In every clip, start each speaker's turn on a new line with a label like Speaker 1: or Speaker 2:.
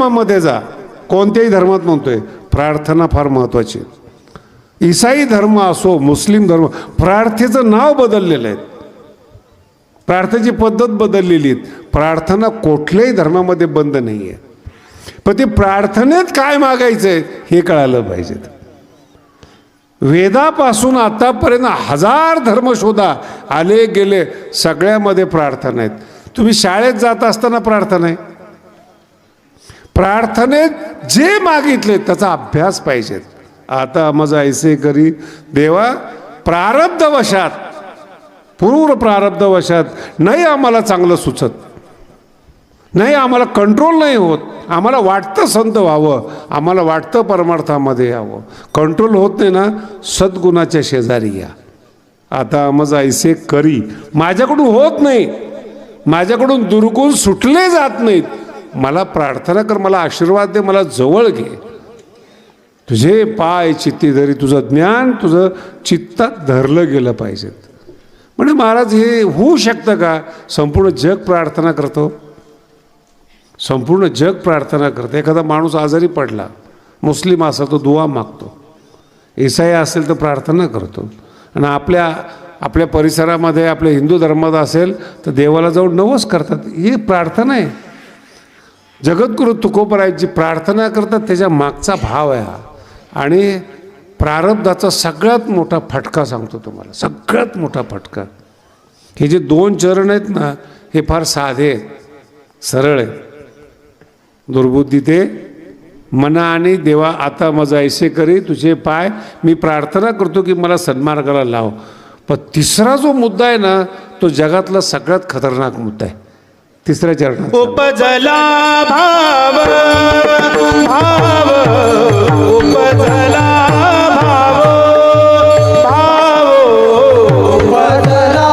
Speaker 1: धर्मामध्ये जा, कोणत्याही धर्मात म्हणतोय, प्रार्थना फार महत्त्वाची. ईसाई धर्म असो, मुस्लिम धर्म, प्रार्थनेचं नाव बदललेलं आहे, प्रार्थनेची पद्धत बदललेली आहे. प्रार्थना कुठल्याही धर्मामध्ये बंद नाही आहे, पण ते प्रार्थनेत काय मागायचं आहे हे कळालं पाहिजे. वेदापासून आतापर्यंत 1000 धर्म शोधा, आले गेले, सगळ्यामध्ये प्रार्थना आहेत. तुम्ही शाळेत जात असताना प्रार्थना आहे, प्रार्थनेत जे मागितले त्याचा अभ्यास पाहिजे. आता माझा ऐसे करी देवा, प्रारब्धवशात, पूर्व प्रारब्धवशात नाही आम्हाला चांगलं सुचत, नाही आम्हाला कंट्रोल नाही होत, आम्हाला वाटतं संत व्हावं, आम्हाला वाटतं परमार्थामध्ये यावं, कंट्रोल होत नाही ना, सद्गुणाच्या शेजारी या. आता माझा ऐसे करी, माझ्याकडून होत नाही, माझ्याकडून दुर्गुण सुटले जात नाहीत, मला प्रार्थना कर, मला आशीर्वाद दे, मला जवळ घे. तुझे पाय चित्ती धरी, तुझं ज्ञान तुझं चित्तात धरलं गेलं पाहिजेत. म्हणजे महाराज हे होऊ शकतं का? संपूर्ण जग प्रार्थना करतो, संपूर्ण जग प्रार्थना करतं. एखादा माणूस आजारी पडला, मुस्लिम असेल तो दुआ मागतो, ईसाई असेल तर प्रार्थना करतो, आणि आपल्या परिसरामध्ये आपल्या हिंदू धर्मात असेल तर देवाला जाऊन नवस करतात. ही प्रार्थना आहे. जगद्गुरु तुकोबरायांची प्रार्थना करतात, त्याच्या मागचा भाव आहे हा. आणि प्रारब्धाचा सगळ्यात मोठा फटका सांगतो तुम्हाला, सगळ्यात मोठा फटका. हे जे 2 चरण आहेत ना, हे फार साधे आहेत, सरळ आहेत. दुर्बुद्धी ते मना आणि देवा, आता माझा ऐसे करी, तुझे पाय, मी प्रार्थना करतो की मला सन्मार्गाला लाव. पण तिसरा जो मुद्दा आहे ना, तो जगातला सगळ्यात खतरनाक मुद्दा आहे. तिसऱ्या चरणात
Speaker 2: उपजला भाव, भाव उपजला भाव, भाव उपजला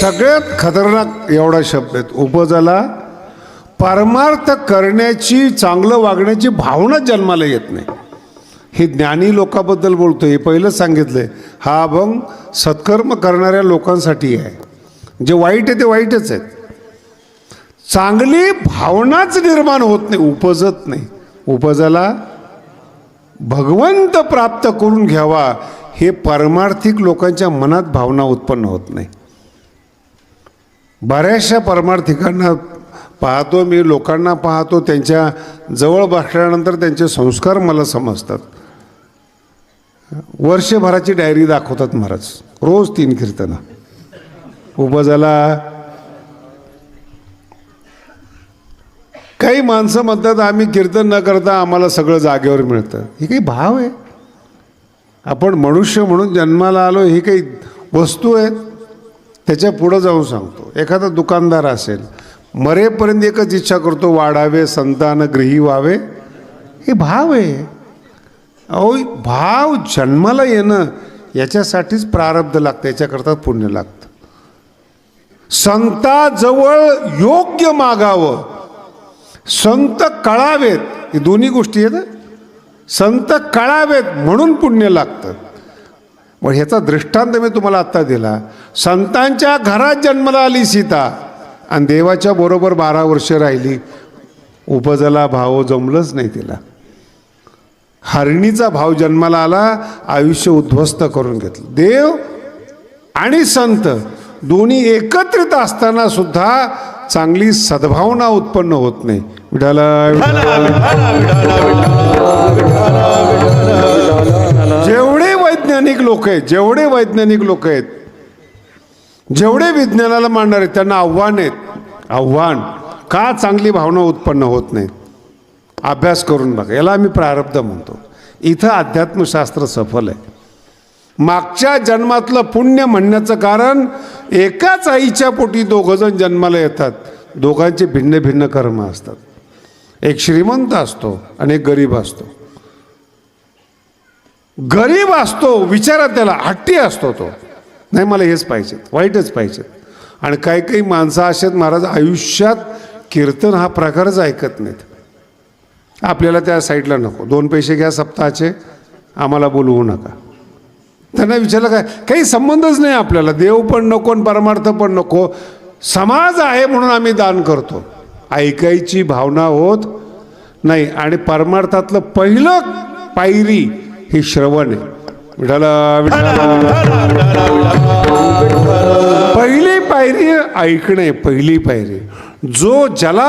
Speaker 1: सगळ्यात खतरनाक एवढा शब्द आहेत. उपजला, परमार्थ करण्याची, चांगलं वागण्याची भावना जन्माला येत नाही. हे ज्ञानी लोकांबद्दल बोलतो, हे पहिलंच सांगितलंय. हा अभंग सत्कर्म करणाऱ्या लोकांसाठी आहे. जे वाईट आहे ते वाईटच आहेत. चांगली भावनाच निर्माण होत नाही, उपजत नाही. उपजला, भगवंत प्राप्त करून घ्यावा, हे परमार्थिक लोकांच्या मनात भावना उत्पन्न होत नाही. बऱ्याचशा परमार्थिकांना पाहतो मी, लोकांना पाहतो, त्यांच्या जवळ बसल्यानंतर त्यांचे संस्कार मला समजतात. वर्षभराची डायरी दाखवतात महाराज, रोज 3 कीर्तनं. उपजला. काही माणसं म्हणतात आम्ही कीर्तन न करता आम्हाला सगळं जागेवर मिळतं. हे काही भाव आहे? आपण मनुष्य म्हणून जन्माला आलो, ही काही वस्तू आहे? त्याच्या पुढं जाऊन सांगतो, एखादा दुकानदार असेल, मरेपर्यंत एकच इच्छा करतो, वाढावे, संतान गृही व्हावे. हे भाव आहे. अहो, भाव जन्माला येणं याच्यासाठीच प्रारब्ध लागतं, याच्याकरता पुण्य लागतं. संताजवळ योग्य मागावं, संत कळावेत, हे दोन्ही गोष्टी आहेत. संत कळावेत म्हणून पुण्य लागतं. मग ह्याचा दृष्टांत मी तुम्हाला आत्ता दिला. संतांच्या घरात जन्माला आली सीता आणि देवाच्या बरोबर 12 वर्ष राहिली. उपजला भाव, जमलंच नाही तिला. हरणीचा भाव जन्माला आला, आयुष्य उद्ध्वस्त करून घेतलं. देव आणि संत दोन्ही एकत्रित असताना सुद्धा चांगली सद्भावना उत्पन्न होत नाही. जेवढे वैज्ञानिक लोक आहेत, जेवढे वैज्ञानिक लोक आहेत, जेवढे विज्ञानाला मानणार आहेत, त्यांना आव्हान आहेत. आव्हान का चांगली भावना उत्पन्न होत नाही? अभ्यास करून बघा. याला आम्ही प्रारब्ध म्हणतो. इथं अध्यात्मशास्त्र सफल आहे. मागच्या जन्मातलं पुण्य म्हणण्याचं कारण, एकाच आईच्या पोटी दोघंजण जन्माला येतात. दोघांचे भिन्न भिन्न कर्म असतात. एक श्रीमंत असतो आणि एक गरीब असतो. गरीब असतो, विचारा त्याला, हट्टी असतो तो, नाही मला हेच पाहिजे, वाईटच पाहिजे. आणि काही काही माणसं अशात महाराज आयुष्यात कीर्तन हा प्रकारच ऐकत नाहीत. आपल्याला त्या साईडला नको, 2 पैसे घ्या सप्ताहाचे, आम्हाला बोलवू नका. त्यांना विचारलं काय, काही संबंधच नाही आपल्याला, देव पण नको आणि परमार्थ पण नको, समाज आहे म्हणून आम्ही दान करतो. ऐकायची भावना होत नाही. आणि परमार्थातलं पहिलं पायरी हे श्रवण आहे. विठाला पहिली पायरी ऐकणे, पहिली पायरी. ज्याला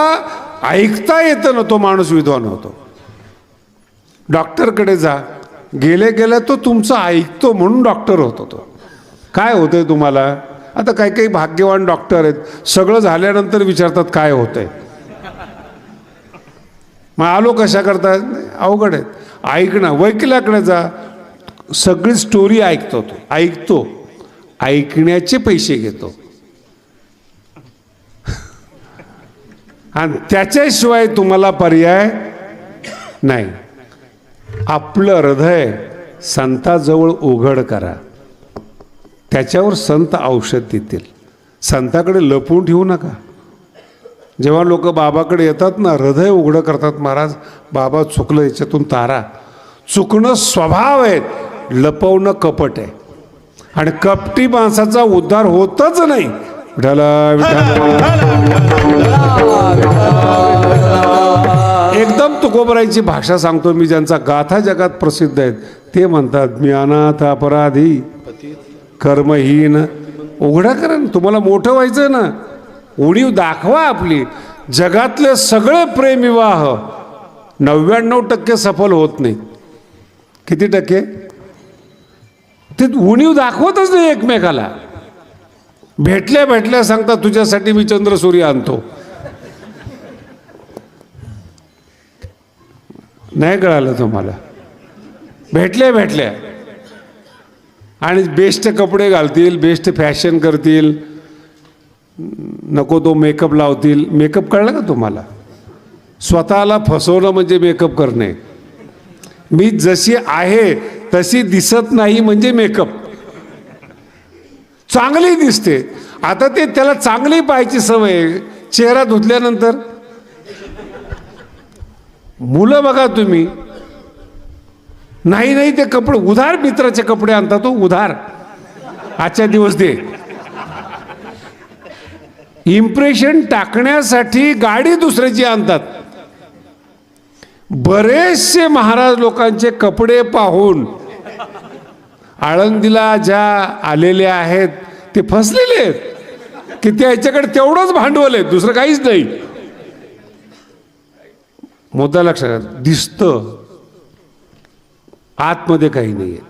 Speaker 1: ऐकता येतं ना तो माणूस विद्वान होतो. डॉक्टरकडे जा, गेले गेल्या तो तुमचं ऐकतो म्हणून डॉक्टर होतो तो. काय होतंय तुम्हाला? आता काही काही भाग्यवान डॉक्टर आहेत, सगळं झाल्यानंतर विचारतात काय होतंय. मग आलो कशा करतात? अवघड आहेत. ऐकणं, वकिलाकडे जा, सगळी स्टोरी ऐकतो तो, ऐकतो, ऐकण्याचे पैसे घेतो आणि त्याच्याशिवाय तुम्हाला पर्याय नाही. आपलं हृदय संताजवळ उघड करा, त्याच्यावर संत औषध देतील. संताकडे लपवून ठेवू नका. जेव्हा लोक बाबाकडे येतात ना, हृदय उघडं करतात. महाराज बाबा चुकलं, याच्यातून तारा. चुकणं स्वभाव आहे, लपवणं कपट आहे. आणि कपटी माणसाचा उद्धार होतच नाही. एकदम तुकोबरायची भाषा सांगतो मी, ज्यांचा गाथा जगात प्रसिद्ध आहेत. ते म्हणतात, मी अनाथ अपराधी कर्महीन. उघडा करा ना, तुम्हाला मोठं व्हायचं ना, उणीव दाखवा आपली. जगातले सगळे प्रेमविवाह 99% सफल होत नाही. किती टक्के? ते उणीव दाखवतच नाही एकमेकाला. भेटल्या भेटल्या सांगतात, तुझ्यासाठी मी चंद्रसूर्य आणतो. नाही कळालं तुम्हाला? भेटल्या भेटल्या आणि बेस्ट कपडे घालतील, बेस्ट फॅशन करतील, नको तो मेकअप लावतील. मेकअप कळलं का तुम्हाला? स्वतःला फसवणं म्हणजे मेकअप करणे. मी जशी आहे तशी दिसत नाही म्हणजे मेकअप. चांगली दिसते, आता ते त्याला चांगली पाहायची सवय. चेहरा धुतल्यानंतर मुलं बघा तुम्ही, नाही नाही ते कपडे उधार, मित्राचे कपडे आणतात तो उधार, आजच्या दिवस दे. इम्प्रेशन टाकण्यासाठी गाडी दुसऱ्याची आणतात. बरेचसे महाराज लोकांचे कपडे पाहून आळंदीला ज्या आलेले आहेत ते फसलेले आहेत की त्याच्याकडे तेवढंच भांडवल आहे, दुसरं काहीच नाही. मुद्दा लक्षात, दिसतं आतमध्ये काही नाही आहे,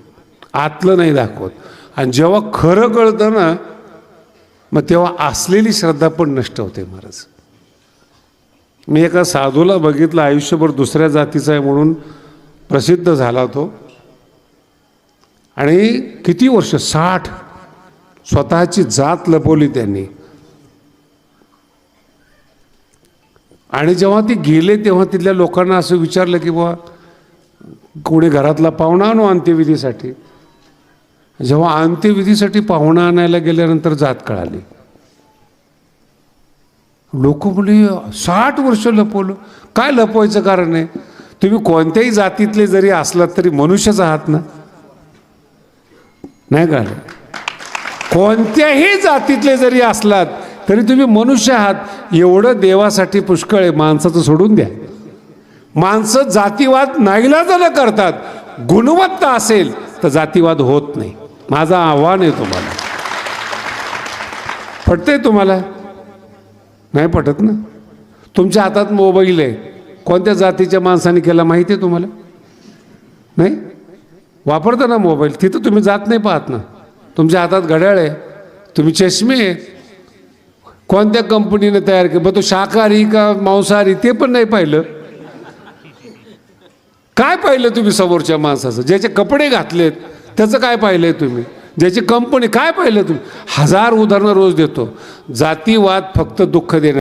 Speaker 1: आतलं नाही दाखवत. आणि जेव्हा खरं कळतं ना, मग तेव्हा असलेली श्रद्धा पण नष्ट होते. महाराज मी एका साधूला बघितलं, आयुष्यभर दुसऱ्या जातीचा आहे म्हणून प्रसिद्ध झाला तो. आणि किती वर्ष, 60, स्वतःची जात लपवली त्यांनी. आणि जेव्हा ते गेले तेव्हा तिथल्या लोकांना असं विचारलं की बुवा कोणी घरातला पाहुणा आणू अंत्यविधीसाठी. जेव्हा अंत्यविधीसाठी पाहुणा आणायला गेल्यानंतर जात कळाली. लोक म्हणजे 60 वर्ष लपवलं. काय लपवायचं कारण आहे? तुम्ही कोणत्याही जातीतले जरी असलात तरी मनुष्यच आहात ना, नाही का? कोणत्याही जातीतले जरी असलात तरी तुम्ही मनुष्य आहात. एवढं देवासाठी पुष्कळ आहे. माणसाचं सोडून द्या. माणसं जातीवाद नाईलाजानं करतात. गुणवत्ता असेल तर जातीवाद होत नाही. माझं आव्हान आहे तुम्हाला. पटतंय तुम्हाला? नाही पटत ना. तुमच्या हातात मोबाईल आहे, कोणत्या जातीच्या माणसाने केला माहिती आहे तुम्हाला? नाही वापरता ना मोबाईल, तिथं तुम्ही जात नाही पाहत ना. तुमच्या हातात घड्याळ आहे, तुम्ही चष्मे आहेत, कोणत्या कंपनीने तयार केलं, मग तो शाकाहारी का मांसाहारी ते पण नाही पाहिलं. काय पाहिलं तुम्ही समोरच्या माणसाचं? ज्याचे कपडे घातलेत त्याचं काय पाहिलंय तुम्ही? ज्याची कंपनी काय पाहिलं तुम्ही? हजार उदाहरणं रोज देतो. जातीवाद फक्त दुःख देणार.